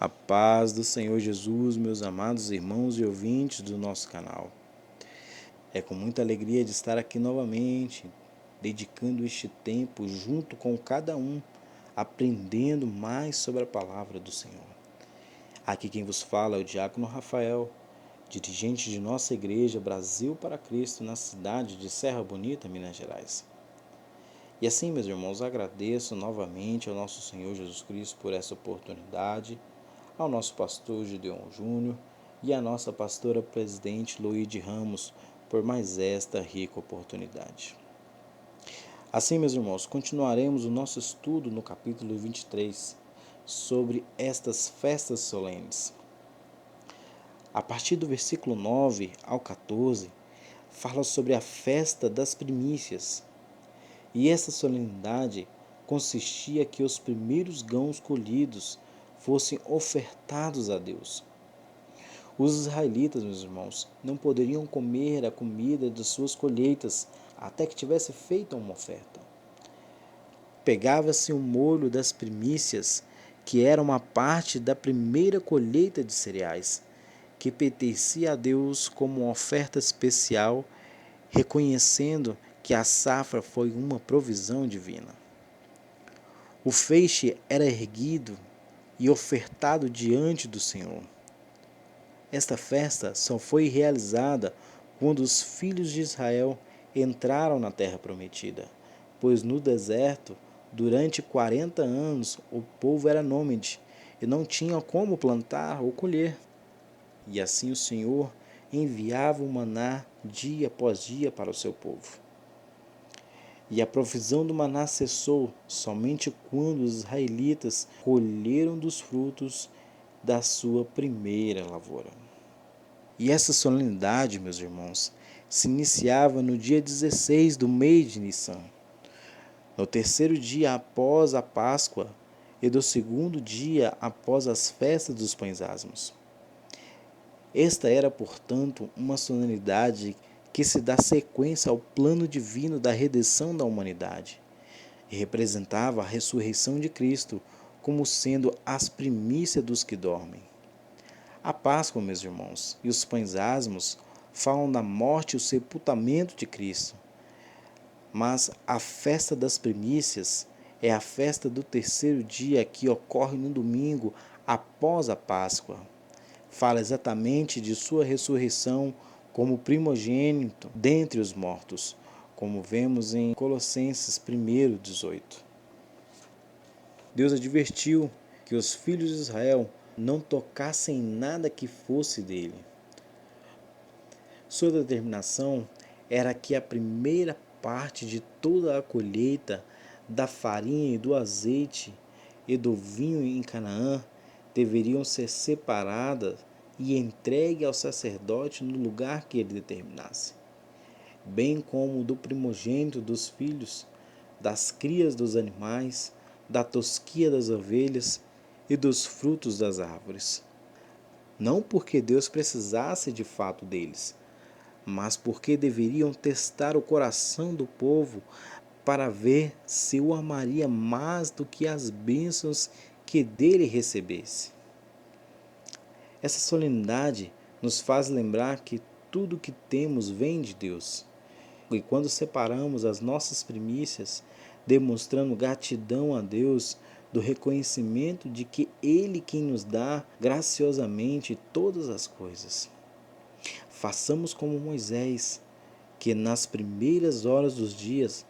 A paz do Senhor Jesus, meus amados irmãos e ouvintes do nosso canal. É com muita alegria de estar aqui novamente, dedicando este tempo junto com cada um, aprendendo mais sobre a palavra do Senhor. Aqui quem vos fala é o Diácono Rafael, dirigente de nossa igreja Brasil para Cristo, na cidade de Serra Bonita, Minas Gerais. E assim, meus irmãos, agradeço novamente ao nosso Senhor Jesus Cristo por essa oportunidade, ao nosso pastor Gideon Júnior e à nossa pastora presidente Luíde Ramos por mais esta rica oportunidade. Assim, meus irmãos, continuaremos o nosso estudo no capítulo 23 sobre estas festas solenes. A partir do versículo 9 ao 14, fala sobre a festa das primícias. E essa solenidade consistia que os primeiros grãos colhidos fossem ofertados a Deus. Os israelitas, meus irmãos, não poderiam comer a comida de suas colheitas até que tivesse feita uma oferta. Pegava-se o molho das primícias, que era uma parte da primeira colheita de cereais, que pertencia a Deus como uma oferta especial, reconhecendo que a safra foi uma provisão divina. O feixe era erguido e ofertado diante do Senhor. Esta festa só foi realizada quando os filhos de Israel entraram na terra prometida, pois no deserto, durante 40 anos, o povo era nômade e não tinha como plantar ou colher. E assim o Senhor enviava o maná dia após dia para o seu povo. E a provisão do maná cessou somente quando os israelitas colheram dos frutos da sua primeira lavoura. E essa solenidade, meus irmãos, se iniciava no dia 16 do mês de Nissan, no terceiro dia após a Páscoa e do segundo dia após as festas dos pães asmos. Esta era, portanto, uma solenidade que se dá sequência ao plano divino da redenção da humanidade e representava a ressurreição de Cristo como sendo as primícias dos que dormem. A Páscoa, meus irmãos, e os pães asmos falam da morte e o sepultamento de Cristo, mas a festa das primícias é a festa do terceiro dia que ocorre no domingo após a Páscoa. Fala exatamente de sua ressurreição como primogênito dentre os mortos, como vemos em Colossenses 1:18. Deus advertiu que os filhos de Israel não tocassem nada que fosse dele. Sua determinação era que a primeira parte de toda a colheita da farinha e do azeite e do vinho em Canaã deveriam ser separadas e entregue ao sacerdote no lugar que ele determinasse, bem como do primogênito dos filhos, das crias dos animais, da tosquia das ovelhas e dos frutos das árvores. Não porque Deus precisasse de fato deles, mas porque deveriam testar o coração do povo para ver se o amaria mais do que as bênçãos que dele recebesse. Essa solenidade nos faz lembrar que tudo que temos vem de Deus. E quando separamos as nossas primícias, demonstrando gratidão a Deus, do reconhecimento de que Ele quem nos dá graciosamente todas as coisas. Façamos como Moisés, que nas primeiras horas dos dias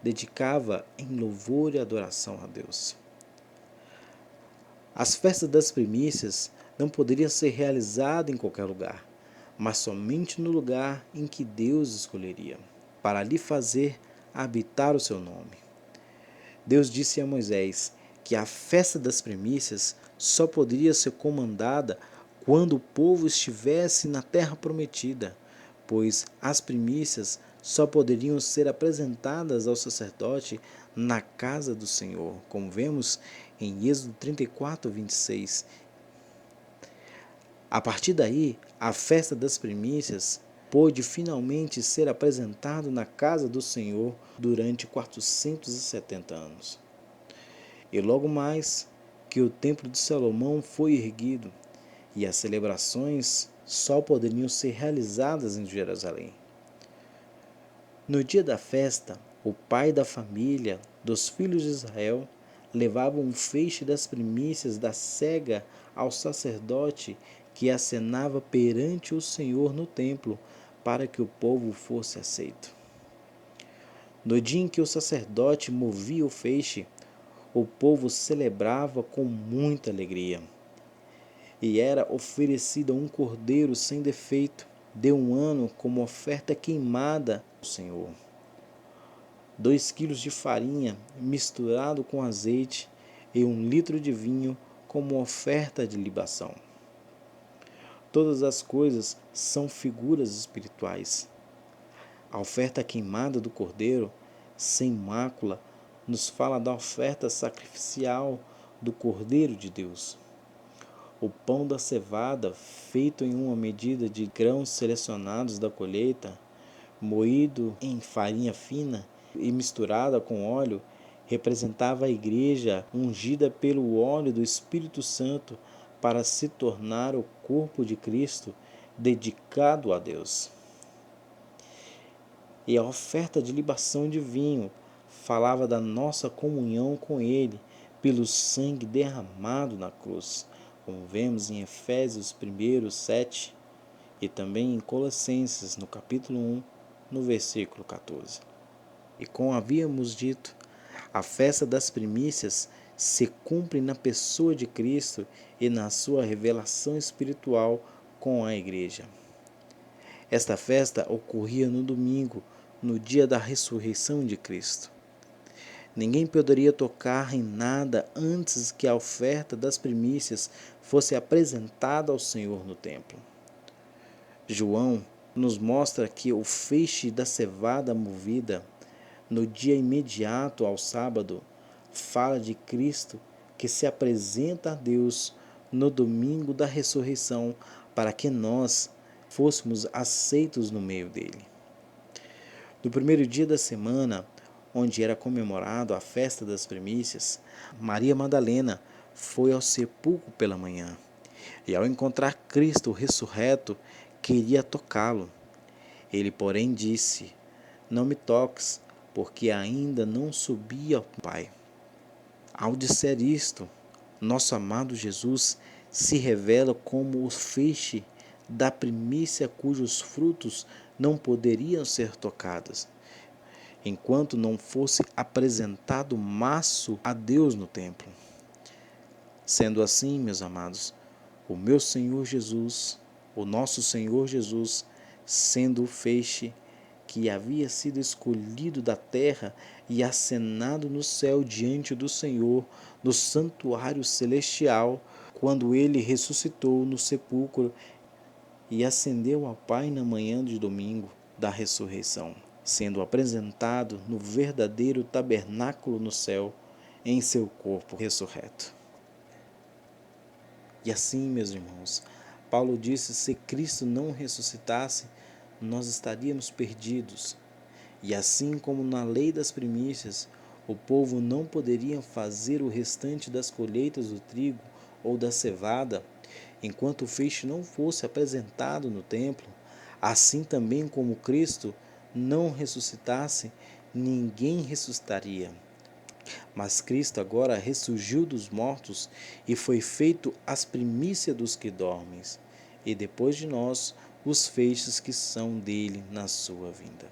dedicava em louvor e adoração a Deus. As festas das primícias não poderiam ser realizadas em qualquer lugar, mas somente no lugar em que Deus escolheria, para lhe fazer habitar o seu nome. Deus disse a Moisés que a festa das primícias só poderia ser comandada quando o povo estivesse na terra prometida, pois as primícias só poderiam ser apresentadas ao sacerdote na casa do Senhor, como vemos em Êxodo 34:26. A partir daí, a festa das primícias pôde finalmente ser apresentado na casa do Senhor durante 470 anos. E logo mais que que o templo de Salomão foi erguido e as celebrações só poderiam ser realizadas em Jerusalém. No dia da festa, o pai da família dos filhos de Israel levava um feixe das primícias da cega ao sacerdote que acenava perante o Senhor no templo para que o povo fosse aceito. No dia em que o sacerdote movia o feixe, o povo celebrava com muita alegria. E era oferecido um cordeiro sem defeito de um ano como oferta queimada ao Senhor. 2 quilos de farinha misturado com azeite e 1 litro de vinho como oferta de libação. Todas as coisas são figuras espirituais. A oferta queimada do cordeiro, sem mácula, nos fala da oferta sacrificial do Cordeiro de Deus. O pão da cevada, feito em uma medida de grãos selecionados da colheita, moído em farinha fina e misturada com óleo, representava a igreja ungida pelo óleo do Espírito Santo para se tornar o corpo de Cristo dedicado a Deus. E a oferta de libação de vinho falava da nossa comunhão com Ele pelo sangue derramado na cruz, como vemos em Efésios 1:7 e também em Colossenses, no capítulo 1, no versículo 14. E como havíamos dito, a festa das primícias se cumpre na pessoa de Cristo e na sua revelação espiritual com a igreja. Esta festa ocorria no domingo, no dia da ressurreição de Cristo. Ninguém poderia tocar em nada antes que a oferta das primícias fosse apresentada ao Senhor no templo. João nos mostra que o feixe da cevada movida, no dia imediato ao sábado, fala de Cristo que se apresenta a Deus no domingo da ressurreição para que nós fôssemos aceitos no meio dele. No primeiro dia da semana, onde era comemorado a festa das primícias, Maria Madalena foi ao sepulcro pela manhã e, ao encontrar Cristo ressurreto, queria tocá-lo. Ele, porém, disse: "Não me toques, porque ainda não subi ao Pai." Ao dizer isto, nosso amado Jesus se revela como o feixe da primícia cujos frutos não poderiam ser tocados, enquanto não fosse apresentado maço a Deus no templo. Sendo assim, meus amados, o meu Senhor Jesus, o nosso Senhor Jesus, sendo o feixe que havia sido escolhido da terra e acenado no céu diante do Senhor, no santuário celestial, quando ele ressuscitou no sepulcro e ascendeu ao Pai na manhã de domingo da ressurreição, sendo apresentado no verdadeiro tabernáculo no céu, em seu corpo ressurreto. E assim, meus irmãos, Paulo disse: se Cristo não ressuscitasse, nós estaríamos perdidos. E assim como na lei das primícias, o povo não poderia fazer o restante das colheitas do trigo ou da cevada, enquanto o feixe não fosse apresentado no templo, assim também como Cristo não ressuscitasse, ninguém ressuscitaria. Mas Cristo agora ressurgiu dos mortos e foi feito as primícias dos que dormem, e depois de nós, os feixes que são dele na sua vinda.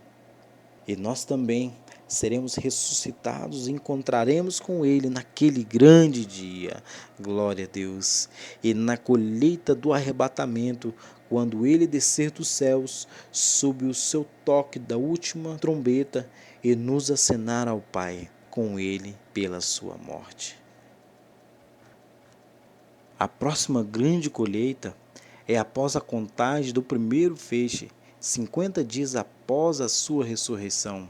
E nós também seremos ressuscitados e encontraremos com ele naquele grande dia, glória a Deus, e na colheita do arrebatamento, quando ele descer dos céus, sob o seu toque da última trombeta, e nos acenar ao Pai com ele pela sua morte. A próxima grande colheita é após a contagem do primeiro feixe, 50 dias após a sua ressurreição.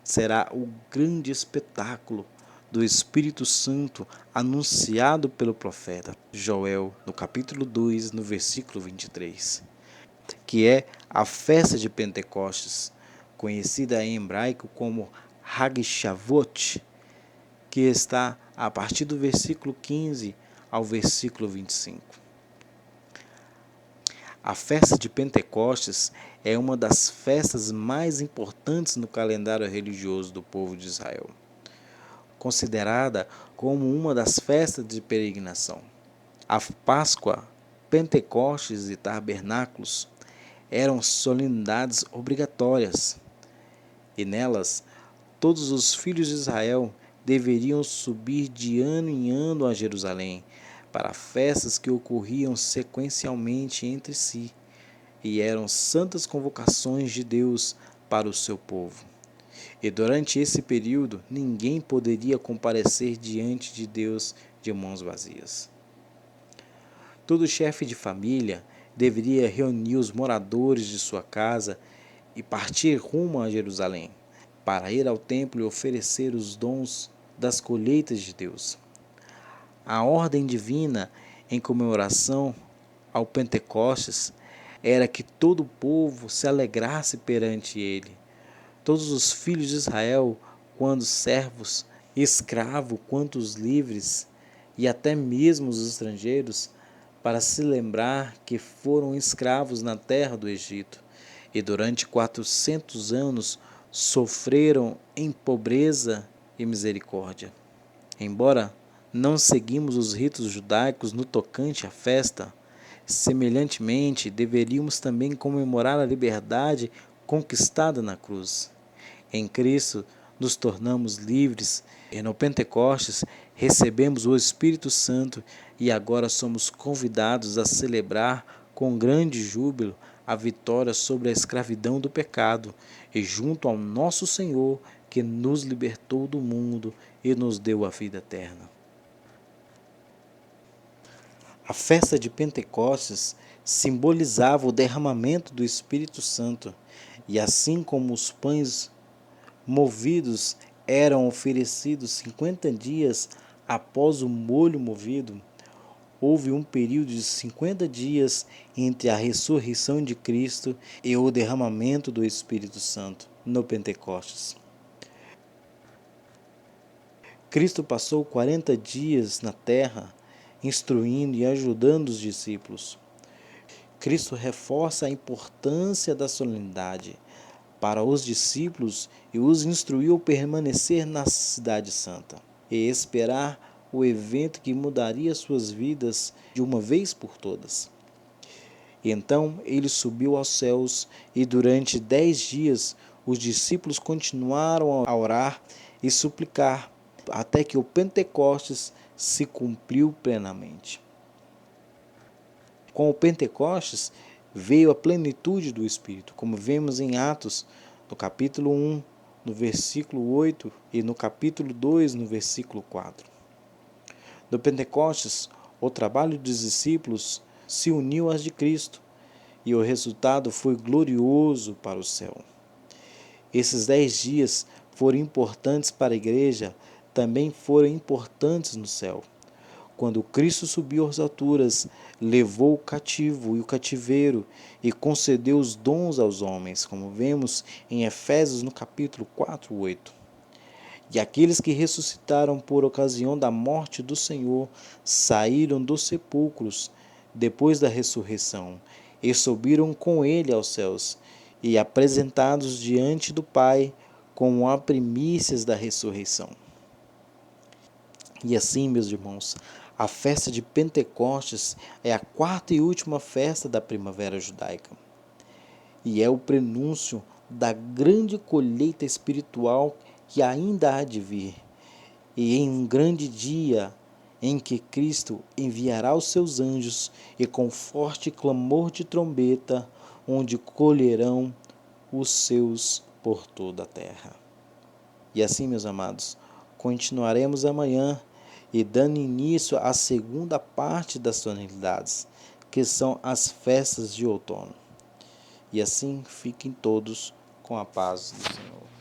Será o grande espetáculo do Espírito Santo anunciado pelo profeta Joel, no capítulo 2, no versículo 23, que é a festa de Pentecostes, conhecida em hebraico como Hag Shavuot, que está a partir do versículo 15 ao versículo 25. A festa de Pentecostes é uma das festas mais importantes no calendário religioso do povo de Israel, considerada como uma das festas de peregrinação. A Páscoa, Pentecostes e Tabernáculos eram solenidades obrigatórias, e nelas todos os filhos de Israel deveriam subir de ano em ano a Jerusalém para festas que ocorriam sequencialmente entre si, e eram santas convocações de Deus para o seu povo. E durante esse período, ninguém poderia comparecer diante de Deus de mãos vazias. Todo chefe de família deveria reunir os moradores de sua casa e partir rumo a Jerusalém, para ir ao templo e oferecer os dons das colheitas de Deus. A ordem divina em comemoração ao Pentecostes era que todo o povo se alegrasse perante ele. Todos os filhos de Israel, quando servos, escravos, quanto os livres, e até mesmo os estrangeiros, para se lembrar que foram escravos na terra do Egito, e durante 400 anos sofreram em pobreza e misericórdia. Embora não seguimos os ritos judaicos no tocante à festa, semelhantemente deveríamos também comemorar a liberdade conquistada na cruz. Em Cristo nos tornamos livres e no Pentecostes recebemos o Espírito Santo e agora somos convidados a celebrar com grande júbilo a vitória sobre a escravidão do pecado e junto ao nosso Senhor que nos libertou do mundo e nos deu a vida eterna. A festa de Pentecostes simbolizava o derramamento do Espírito Santo, e assim como os pães movidos eram oferecidos 50 dias após o molho movido, houve um período de 50 dias entre a ressurreição de Cristo e o derramamento do Espírito Santo no Pentecostes. Cristo passou 40 dias na terra, instruindo e ajudando os discípulos. Cristo reforça a importância da solenidade para os discípulos e os instruiu a permanecer na cidade santa e esperar o evento que mudaria suas vidas de uma vez por todas. Então ele subiu aos céus e durante 10 dias os discípulos continuaram a orar e suplicar até que o Pentecostes se cumpriu plenamente. Com o Pentecostes veio a plenitude do Espírito, como vemos em Atos, no capítulo 1, no versículo 8 e no capítulo 2, no versículo 4. No Pentecostes, o trabalho dos discípulos se uniu às de Cristo e o resultado foi glorioso para o céu. Esses 10 dias foram importantes para a igreja, também foram importantes no céu. Quando Cristo subiu às alturas, levou o cativo e o cativeiro e concedeu os dons aos homens, como vemos em Efésios no capítulo 4, 8. E aqueles que ressuscitaram por ocasião da morte do Senhor saíram dos sepulcros depois da ressurreição e subiram com ele aos céus e apresentados diante do Pai como a primícias da ressurreição. E assim, meus irmãos, a festa de Pentecostes é a quarta e última festa da primavera judaica. E é o prenúncio da grande colheita espiritual que ainda há de vir. E em um grande dia em que Cristo enviará os seus anjos e com forte clamor de trombeta, onde colherão os seus por toda a terra. E assim, meus amados, continuaremos amanhã e dando início à segunda parte das solenidades, que são as festas de outono. E assim fiquem todos com a paz do Senhor.